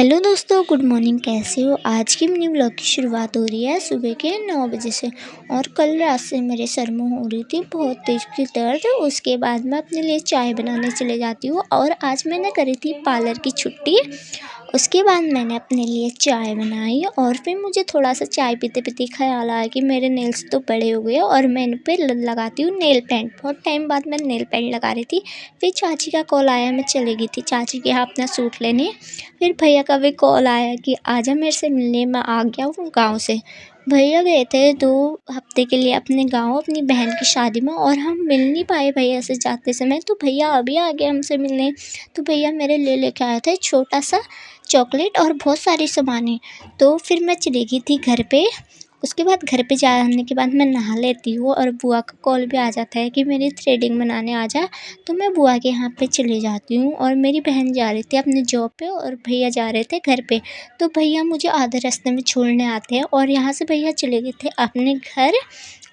Hello दोस्तों, good morning. कैसे हो? आज की मिनी ब्लॉग की शुरुआत हो रही है सुबह के 9 बजे से। और कल रात से मेरे सर में हो रही थी बहुत तेज की दर्द। उसके बाद मैं अपने लिए चाय बनाने चले जाती हूँ और आज मैंने करी थी पार्लर की छुट्टी। उसके बाद मैंने अपने लिए चाय बनाई और फिर मुझे थोड़ा सा चाय पीते पीते ख्याल आया कि मेरे नेल्स तो बड़े हो गए और मैं इन पर लगाती हूँ नेल पेंट। बहुत टाइम बाद मैं नेल पेंट लगा रही थी, फिर चाची का कॉल आया, मैं चली गई थी चाची के यहाँ अपना सूट लेने। फिर भैया का भी कॉल आया कि आजा मेरे से मिलने। मैं आ गया हूँ गाँव से। भैया गए थे 2 हफ्ते के लिए अपने गाँव अपनी बहन की शादी में और हम मिल नहीं पाए भैया से जाते समय, तो भैया अभी आ गए हमसे मिलने। तो भैया मेरे लिए लेके आए थे छोटा सा चॉकलेट और बहुत सारी सामानें। तो फिर मैं चली गई थी घर पे। उसके बाद घर पे जाने के बाद मैं नहा लेती हूँ और बुआ का कॉल भी आ जाता है कि मेरी थ्रेडिंग बनाने आ जा। तो मैं बुआ के यहाँ पे चली जाती हूँ और मेरी बहन जा रही थी अपनी जॉब पे और भैया जा रहे थे घर पे। तो भैया मुझे आधे रास्ते में छोड़ने आते हैं और यहाँ से भैया चले गए थे अपने घर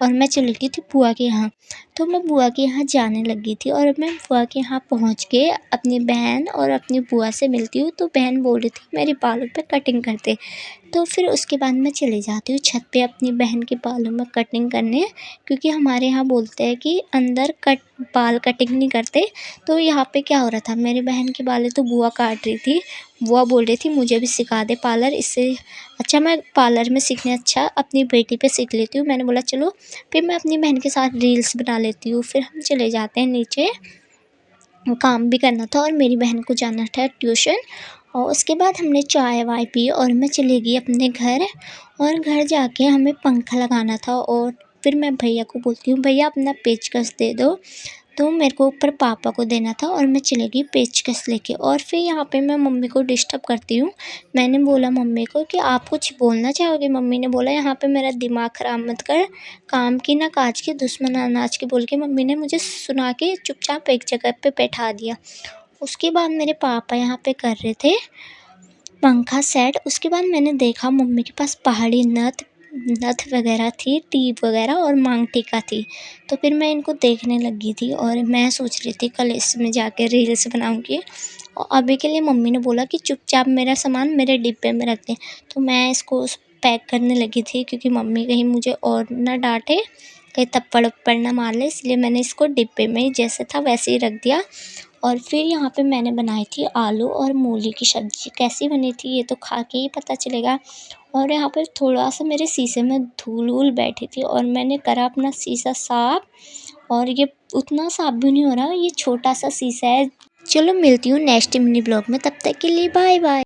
और मैं चली गई थी बुआ के यहाँ। तो मैं बुआ के यहाँ जाने लगी थी और मैं बुआ के यहाँ पहुँच के अपनी बहन और अपनी बुआ से मिलती हूँ। तो बहन बोल रही थी मेरे बालों पे कटिंग कर दे। तो फिर उसके बाद मैं चली जाती हूँ छत पे अपनी बहन के बालों में कटिंग करने, क्योंकि हमारे यहाँ बोलते हैं कि अंदर बाल कटिंग नहीं करते। तो यहाँ पे क्या हो रहा था, मेरी बहन के बाल तो बुआ काट रही थी। बुआ बोल रही थी मुझे भी सिखा दे पार्लर, इससे अच्छा मैं पार्लर में सीखने अच्छा अपनी बेटी पे सीख लेती हूँ। मैंने बोला चलो। फिर मैं अपनी बहन के साथ रील्स बना लेती हूँ। फिर हम चले जाते हैं नीचे, काम भी करना था और मेरी बहन को जाना था ट्यूशन। और उसके बाद हमने चाय वाय पी और मैं चली गई अपने घर। और घर जाके हमें पंखा लगाना था और फिर मैं भैया को बोलती हूँ भैया अपना पेचकस दे दो। तो मेरे को ऊपर पापा को देना था और मैं चली गई पेचकस लेके। और फिर यहाँ पे मैं मम्मी को डिस्टर्ब करती हूँ। मैंने बोला मम्मी को कि आप कुछ बोलना चाहोगे। मम्मी ने बोला यहाँ पे मेरा दिमाग ख़राब मत कर, काम की ना काज की दुश्मन अनाज की, बोल के मम्मी ने मुझे सुना के चुपचाप एक जगह पे बैठा दिया। उसके बाद मेरे पापा यहाँ पे कर रहे थे पंखा सेट। उसके बाद मैंने देखा मम्मी के पास पहाड़ी नथ नथ वगैरह थी, टीप वगैरह और मांग टीका थी। तो फिर मैं इनको देखने लगी थी और मैं सोच रही थी कल इसमें जाके रील्स बनाऊंगी। और अभी के लिए मम्मी ने बोला कि चुपचाप मेरा सामान मेरे डिब्बे में रख दे। तो मैं इसको पैक करने लगी थी क्योंकि मम्मी कहीं मुझे और ना डांटे, कहीं थप्पड़ उप्पड़ ना मार ले, इसलिए मैंने इसको डिब्बे में ही जैसे था वैसे ही रख दिया। और फिर यहाँ पे मैंने बनाई थी आलू और मूली की सब्ज़ी। कैसी बनी थी ये तो खा के ही पता चलेगा। और यहाँ पर थोड़ा सा मेरे शीशे में धूल वूल बैठी थी और मैंने करा अपना शीशा साफ। और ये उतना साफ भी नहीं हो रहा, ये छोटा सा शीशा है। चलो मिलती हूँ नेक्स्ट मिनी ब्लॉग में, तब तक के लिए बाय बाय।